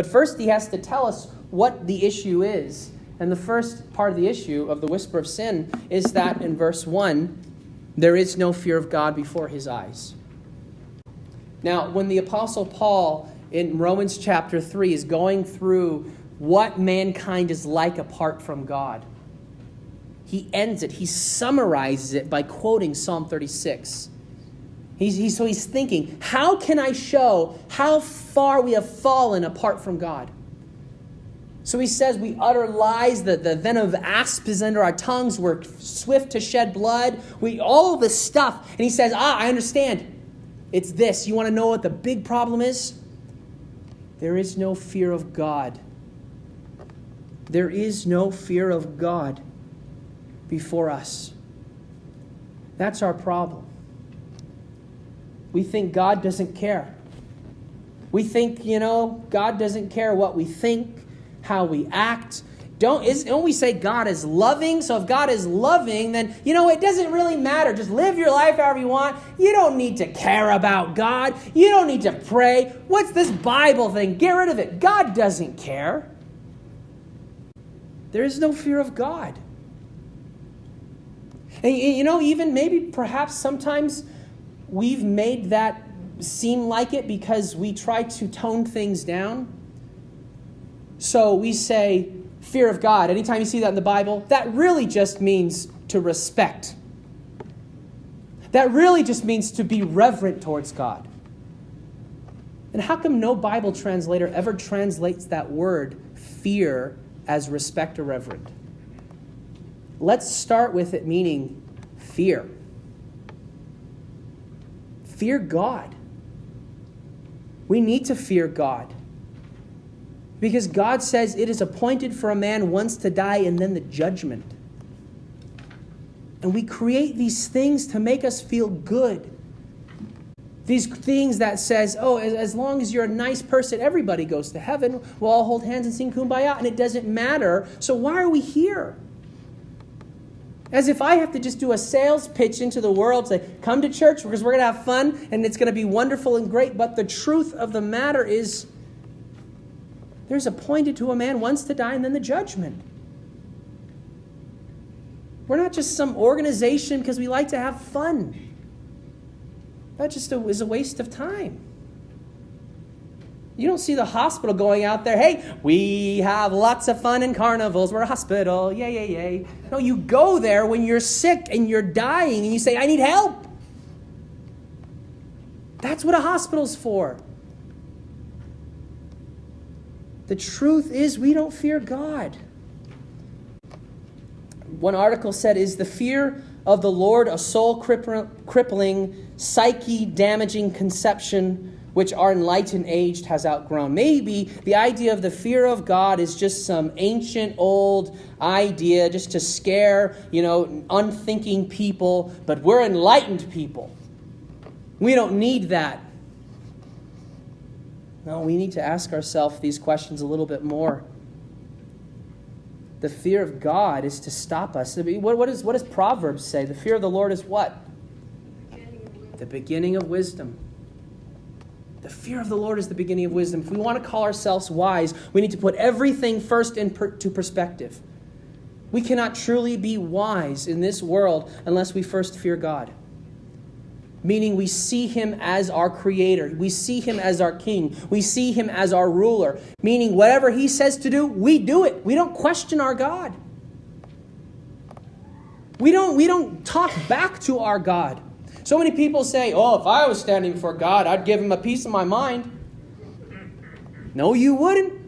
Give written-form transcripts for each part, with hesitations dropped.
But first he has to tell us what the issue is. And the first part of the issue of the whisper of sin is that in verse 1, there is no fear of God before his eyes. Now, when the Apostle Paul in Romans chapter 3 is going through what mankind is like apart from God, he ends it, he summarizes it by quoting Psalm 36. He's thinking, how can I show how far we have fallen apart from God? So he says we utter lies, the venom of asp is under our tongues, we're swift to shed blood, all this stuff. And he says, I understand. It's this. You want to know what the big problem is? There is no fear of God. There is no fear of God before us. That's our problem. We think God doesn't care. We think, God doesn't care what we think, how we act. Don't we say God is loving? So if God is loving, then, it doesn't really matter. Just live your life however you want. You don't need to care about God. You don't need to pray. What's this Bible thing? Get rid of it. God doesn't care. There is no fear of God. And, even maybe perhaps sometimes we've made that seem like it because we try to tone things down. So we say, fear of God. Anytime you see that in the Bible, that really just means to respect. That really just means to be reverent towards God. And how come no Bible translator ever translates that word, fear, as respect or reverent? Let's start with it meaning fear. Fear God. We need to fear God. Because God says it is appointed for a man once to die and then the judgment. And we create these things to make us feel good. These things that says, as long as you're a nice person, everybody goes to heaven. We'll all hold hands and sing Kumbaya, and it doesn't matter. So why are we here? As if I have to just do a sales pitch into the world, say, come to church because we're going to have fun and it's going to be wonderful and great. But the truth of the matter is, there's appointed to a man once to die and then the judgment. We're not just some organization because we like to have fun. That just is a waste of time. You don't see the hospital going out there, hey, we have lots of fun in carnivals. We're a hospital. Yay, yay, yay. No, you go there when you're sick and you're dying and you say, I need help. That's what a hospital's for. The truth is we don't fear God. One article said, is the fear of the Lord a soul-crippling, psyche-damaging conception which our enlightened age has outgrown? Maybe the idea of the fear of God is just some ancient old idea just to scare, unthinking people, but we're enlightened people. We don't need that. No, we need to ask ourselves these questions a little bit more. The fear of God is to stop us. What does Proverbs say? The fear of the Lord is what? The beginning of wisdom. The fear of the Lord is the beginning of wisdom. If we want to call ourselves wise, we need to put everything first into perspective. We cannot truly be wise in this world unless we first fear God. Meaning we see him as our creator. We see him as our king. We see him as our ruler. Meaning whatever he says to do, we do it. We don't question our God. We don't talk back to our God. So many people say, if I was standing before God, I'd give him a piece of my mind. No, you wouldn't.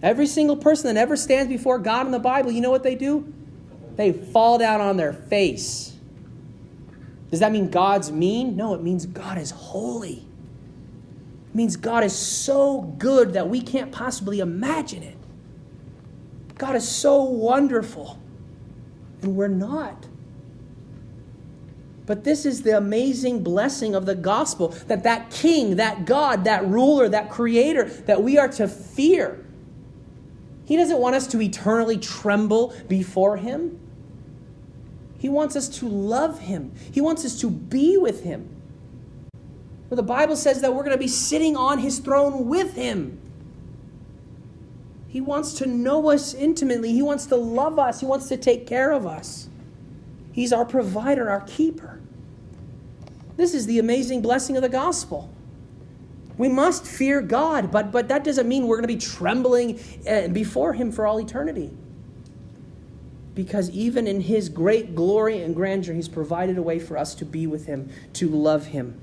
Every single person that ever stands before God in the Bible, you know what they do? They fall down on their face. Does that mean God's mean? No, it means God is holy. It means God is so good that we can't possibly imagine it. God is so wonderful, and we're not. But this is the amazing blessing of the gospel, that king, that God, that ruler, that creator, that we are to fear. He doesn't want us to eternally tremble before him. He wants us to love him. He wants us to be with him. Well, the Bible says that we're going to be sitting on his throne with him. He wants to know us intimately. He wants to love us. He wants to take care of us. He's our provider, our keeper. This is the amazing blessing of the gospel. We must fear God, but that doesn't mean we're going to be trembling before him for all eternity. Because even in his great glory and grandeur, he's provided a way for us to be with him, to love him.